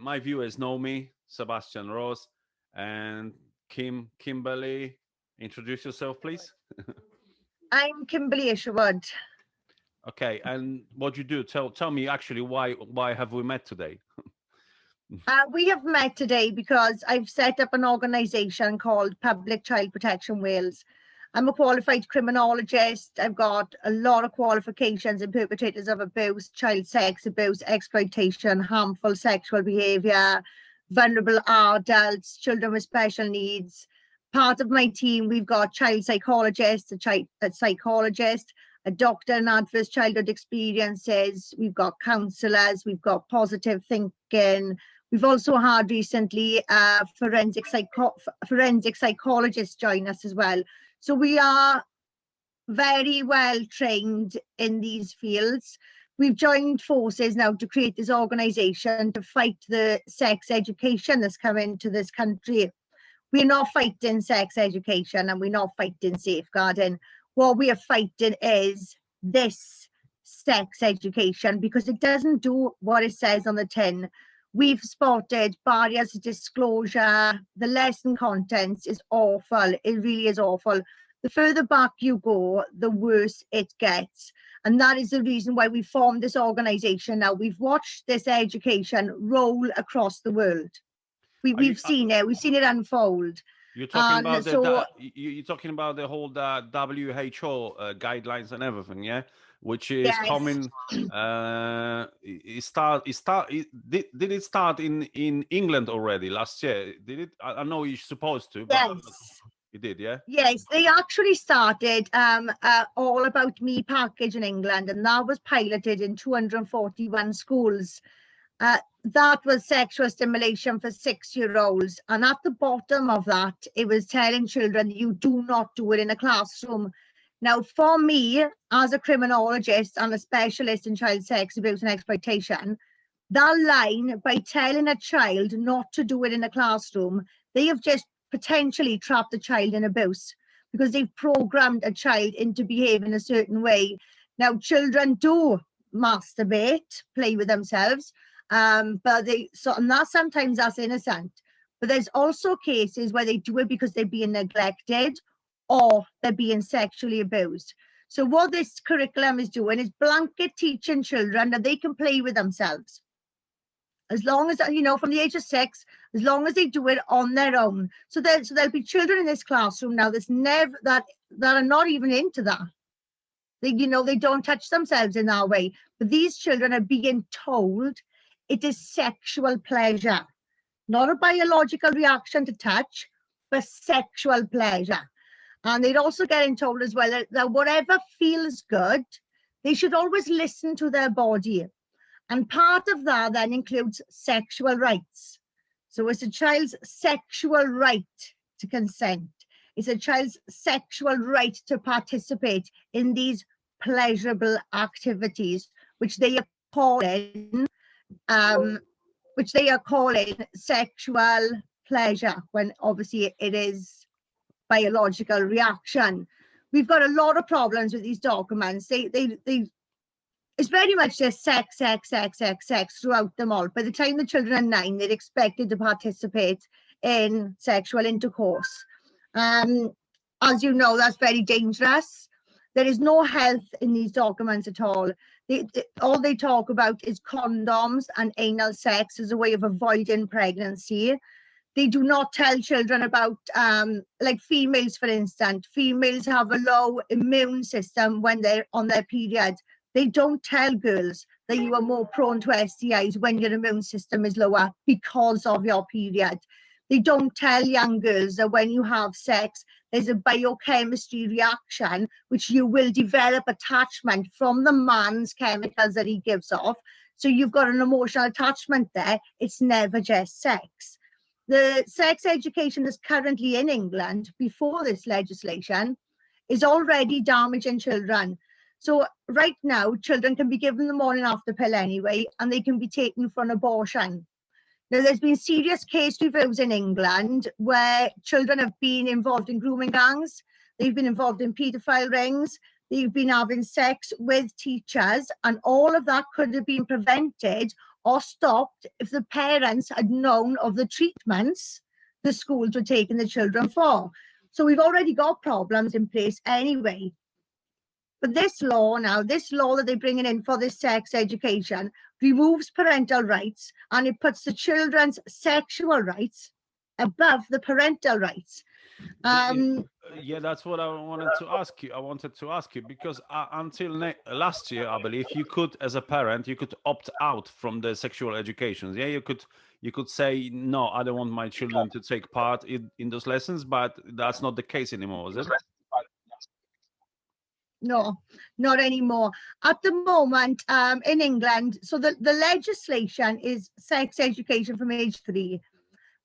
my viewers know me, Sebastian Rose, and Kimberly. Introduce yourself, please. I'm Kimberly Isherwood. Okay, and what you do? Tell me actually why have we met today? We have met today because I've set up an organisation called Public Child Protection Wales. I'm a qualified criminologist. I've got a lot of qualifications in perpetrators of abuse, child sex abuse, exploitation, harmful sexual behaviour, vulnerable adults, children with special needs. Part of my team, we've got child psychologists, a psychologist, a doctor in adverse childhood experiences. We've got counsellors. We've got positive thinking. We've also had recently forensic psychologists join us as well. So we are very well trained in these fields. We've joined forces now to create this organisation to fight the sex education that's come into this country. We're not fighting sex education and we're not fighting safeguarding. What we are fighting is this sex education because it doesn't do what it says on the tin. We've spotted barriers to disclosure. The lesson contents is awful. It really is awful. The further back you go, the worse it gets. And that is the reason why we formed this organisation now. We've watched this education roll across the world. We've seen it unfold. You're talking about you're talking about the whole WHO guidelines and everything, yeah, which is coming. Did it start in England already last year? Did it? I know you're supposed to, but it did, yeah. Yes, they actually started All About Me package in England, and that was piloted in 241 schools. That was sexual stimulation for 6-year-olds. And at the bottom of that, it was telling children you do not do it in a classroom. Now, for me, as a criminologist and a specialist in child sex abuse and exploitation, that line, by telling a child not to do it in a classroom, they have just potentially trapped a child in abuse because they've programmed a child into behaving a certain way. Now, children do masturbate, play with themselves, and sometimes that's innocent, but there's also cases where they do it because they're being neglected or they're being sexually abused. So what this curriculum is doing is blanket teaching children that they can play with themselves as long as, from the age of 6, as long as they do it on their own. So there'll be children in this classroom now that are not even into that. They don't touch themselves in that way, but these children are being told it is sexual pleasure, not a biological reaction to touch, but sexual pleasure. And they're also getting told as well that whatever feels good, they should always listen to their body. And part of that then includes sexual rights. So it's a child's sexual right to consent. It's a child's sexual right to participate in these pleasurable activities, which they are calling sexual pleasure, when obviously it is biological reaction. We've got a lot of problems with these documents. It's very much just sex throughout them all. By the time the children are 9, they're expected to participate in sexual intercourse. As you know, that's very dangerous. There is no health in these documents at all. All they talk about is condoms and anal sex as a way of avoiding pregnancy. They do not tell children about, like females, for instance. Females have a low immune system when they're on their period. They don't tell girls that you are more prone to STIs when your immune system is lower because of your period. They don't tell young girls that when you have sex, there's a biochemistry reaction, which you will develop attachment from the man's chemicals that he gives off. So you've got an emotional attachment there. It's never just sex. The sex education that's currently in England before this legislation is already damaging children. So right now, children can be given the morning after pill anyway, and they can be taken for an abortion. Now, there's been serious case reviews in England where children have been involved in grooming gangs. They've been involved in paedophile rings. They've been having sex with teachers, and all of that could have been prevented or stopped if the parents had known of the treatments the schools were taking the children for. So we've already got problems in place anyway. But this law now, this law that they're bringing in for this sex education removes parental rights, and it puts the children's sexual rights above the parental rights. Yeah, that's what I wanted to ask you. I wanted to ask you because until last year, I believe you could, as a parent, you could opt out from the sexual education. Yeah, you could say no, I don't want my children to take part in those lessons, but that's not the case anymore, is it? No, not anymore. At the moment, in England, so the legislation is sex education from age 3.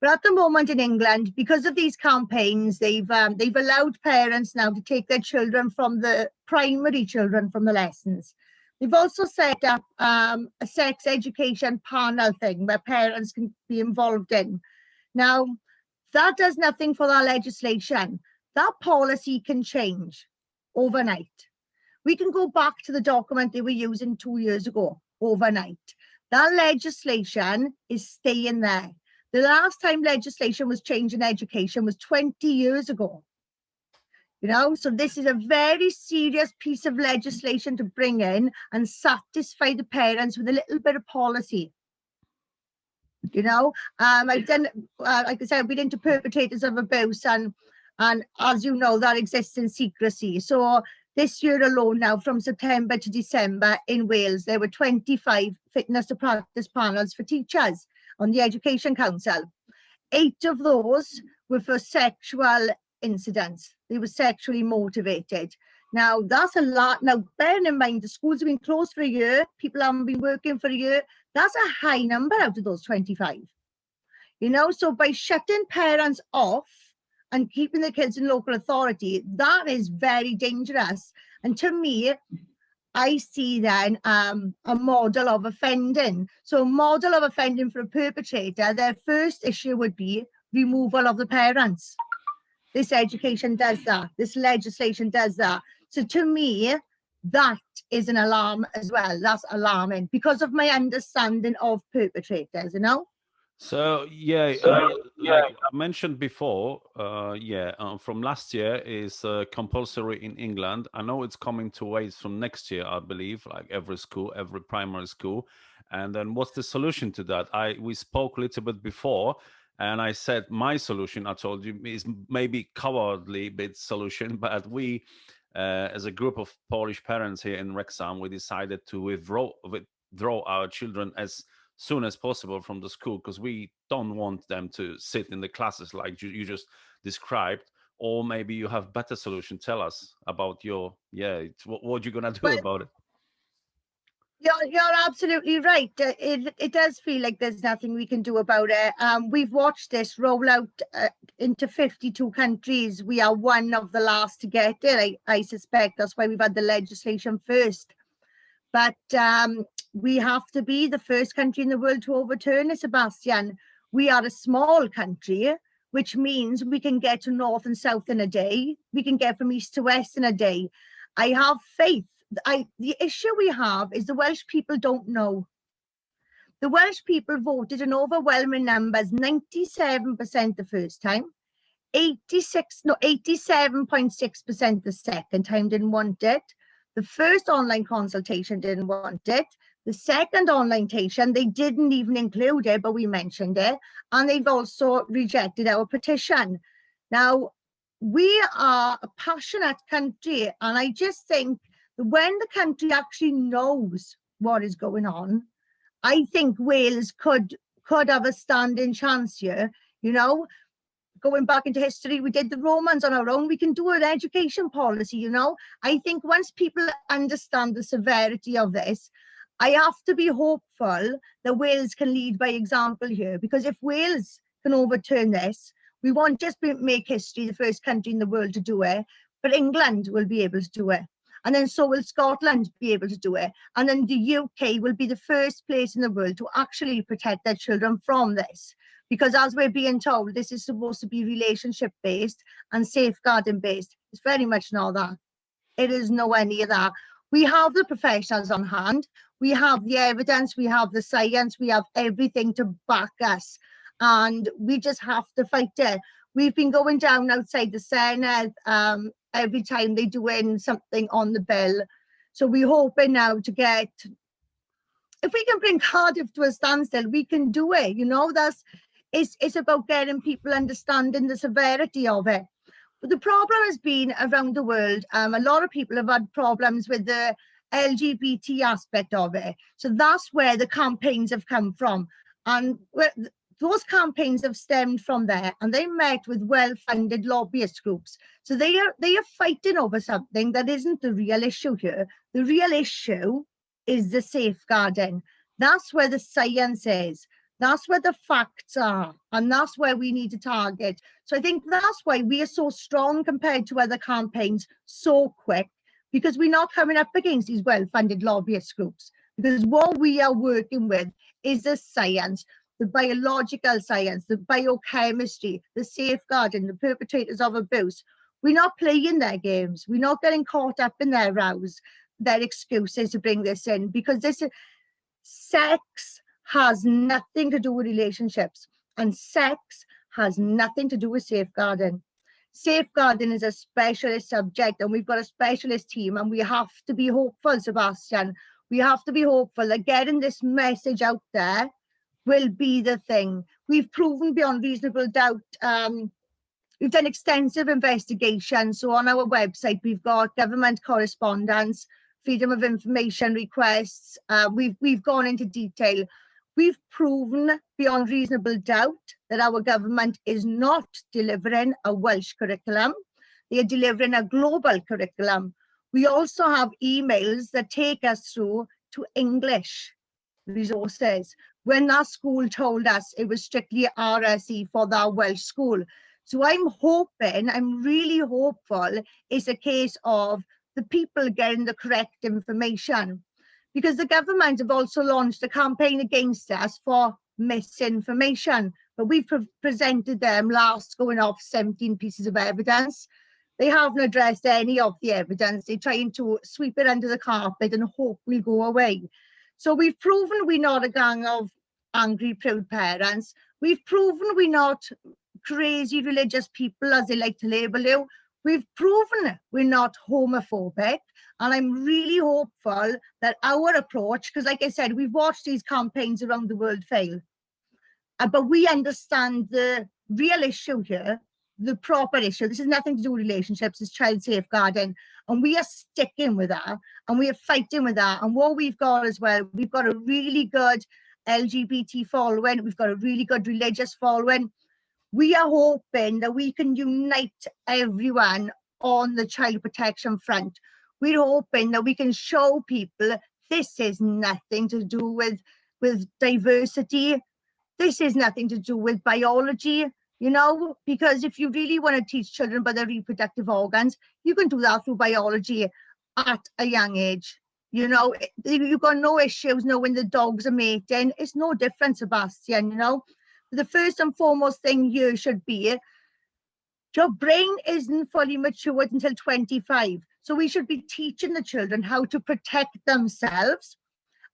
But at the moment in England, because of these campaigns, they've allowed parents now to take their children from the primary children from the lessons. They've also set up a sex education panel thing where parents can be involved in. Now, that does nothing for that legislation. That policy can change overnight. We can go back to the document they were using 2 years ago, overnight. That legislation is staying there. The last time legislation was changed in education was 20 years ago. You know, so this is a very serious piece of legislation to bring in and satisfy the parents with a little bit of policy. You know, I've done, like I said, I've been into perpetrators of abuse, and as you know, that exists in secrecy. So this year alone now, from September to December in Wales, there were 25 fitness to practice panels for teachers on the Education Council. 8 of those were for sexual incidents. They were sexually motivated. Now, that's a lot. Now, bearing in mind, the schools have been closed for a year. People haven't been working for a year. That's a high number out of those 25. You know, so by shutting parents off and keeping the kids in local authority, that is very dangerous. And to me, I see then a model of offending. So a model of offending for a perpetrator, their first issue would be removal of the parents. This education does that. This legislation does that. So to me, that is an alarm as well. That's alarming because of my understanding of perpetrators, you know? So yeah, like I mentioned before, from last year is compulsory in England. I know it's coming to Wales from next year, I believe, like every school, every primary school. And then what's the solution to that? We spoke a little bit before, and I said my solution, I told you, is maybe cowardly bit solution, but we, as a group of Polish parents here in Wrexham, we decided to withdraw our children as soon as possible from the school, because we don't want them to sit in the classes like you just described. Or maybe you have better solution. Tell us about your, what you're gonna do about it. You're absolutely right. It does feel like there's nothing we can do about it. We've watched this roll out into 52 countries. We are one of the last to get it. I suspect that's why we've had the legislation first. But we have to be the first country in the world to overturn it, Sebastian. We are a small country, which means we can get to north and south in a day. We can get from east to west in a day. I have faith. The issue we have is the Welsh people don't know. The Welsh people voted in overwhelming numbers, 97% the first time, 87.6% the second time didn't want it. The first online consultation didn't want it. The second online-tation, they didn't even include it, but we mentioned it. And they've also rejected our petition. Now, we are a passionate country, and I just think that when the country actually knows what is going on, I think Wales could have a standing chance here. You know, going back into history, we did the Romans on our own. We can do an education policy, you know. I think once people understand the severity of this, I have to be hopeful that Wales can lead by example here, because if Wales can overturn this, we won't just make history the first country in the world to do it, but England will be able to do it. And then so will Scotland be able to do it. And then the UK will be the first place in the world to actually protect their children from this. Because as we're being told, this is supposed to be relationship-based and safeguarding-based. It's very much not that. It is nowhere near that. We have the professionals on hand. We have the evidence, we have the science, we have everything to back us, and we just have to fight it. We've been going down outside the Senate every time they're doing something on the bill. So we're hoping now to get, if we can bring Cardiff to a standstill, we can do it. You know, it's about getting people understanding the severity of it. But the problem has been around the world. A lot of people have had problems with the LGBT aspect of it. So that's where the campaigns have come from. And those campaigns have stemmed from there, and they met with well-funded lobbyist groups. So they are fighting over something that isn't the real issue here. The real issue is the safeguarding. That's where the science is. That's where the facts are, and that's where we need to target. So I think that's why we are so strong compared to other campaigns, so quick, because we're not coming up against these well-funded lobbyist groups. Because what we are working with is the science, the biological science, the biochemistry, the safeguarding, the perpetrators of abuse. We're not playing their games. We're not getting caught up in their rows, their excuses to bring this in, because this is sex has nothing to do with relationships, and sex has nothing to do with safeguarding. Safeguarding is a specialist subject, and we've got a specialist team, and we have to be hopeful, Sebastian. We have to be hopeful that getting this message out there will be the thing. We've proven beyond reasonable doubt. We've done extensive investigations. So on our website, we've got government correspondence, freedom of information requests. We've gone into detail. We've proven beyond reasonable doubt that our government is not delivering a Welsh curriculum. They are delivering a global curriculum. We also have emails that take us through to English resources, when that school told us it was strictly RSE for that Welsh school. So I'm hoping, I'm really hopeful, it's a case of the people getting the correct information. Because the government have also launched a campaign against us for misinformation, but we've presented them last going off 17 pieces of evidence. They haven't addressed any of the evidence. They're trying to sweep it under the carpet and hope we'll go away. So we've proven we're not a gang of angry, proud parents. We've proven we're not crazy religious people, as they like to label you. We've proven we're not homophobic. And I'm really hopeful that our approach, because like I said, we've watched these campaigns around the world fail. But we understand the real issue here, the proper issue. This has nothing to do with relationships, it's child safeguarding. And we are sticking with that, and we are fighting with that. And what we've got as well, we've got a really good LGBT following, we've got a really good religious following. We are hoping that we can unite everyone on the child protection front. We're hoping that we can show people this is nothing to do with diversity. This is nothing to do with biology, you know, because if you really want to teach children about their reproductive organs, you can do that through biology at a young age. You know, you've got no issues knowing the dogs are mating. It's no different, Sebastian, you know. The first and foremost thing here should be, your brain isn't fully matured until 25. So we should be teaching the children how to protect themselves,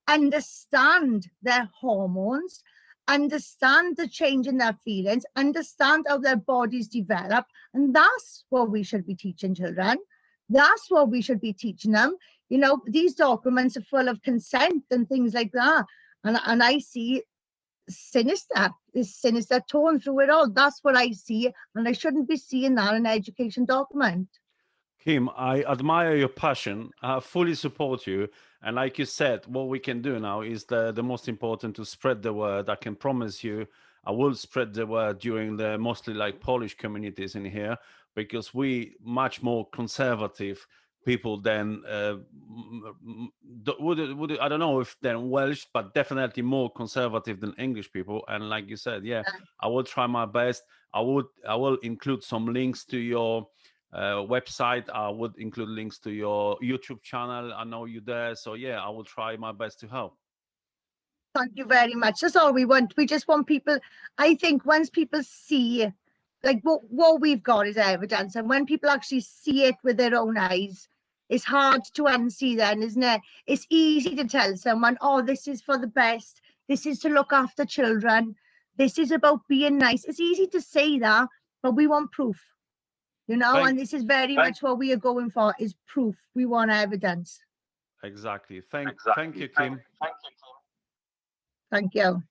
understand their hormones, understand the change in their feelings, understand how their bodies develop. And that's what we should be teaching children. That's what we should be teaching them. You know, these documents are full of consent and things like that. And I see this sinister tone through it all. That's what I see. And I shouldn't be seeing that in an education document. Kim, I admire your passion. I fully support you. And like you said, what we can do now is the most important, to spread the word. I can promise you, I will spread the word during the mostly like Polish communities in here, because we much more conservative people than I don't know if than Welsh, but definitely more conservative than English people. And like you said, yeah, I will try my best. I will include some links to your website. I would include links to your YouTube channel. I know you there, so yeah, I will try my best to help. Thank you very much. That's all we want. We just want people, I think once people see, like what we've got is evidence, and when people actually see it with their own eyes, It's hard to unsee then, isn't it? It's easy to tell someone, oh, this is for the best. This is to look after children. This is about being nice. It's easy to say that, but we want proof, you know, and this is very much what we are going for, is proof. We want evidence. Exactly. Thank you, Kim. Thank you.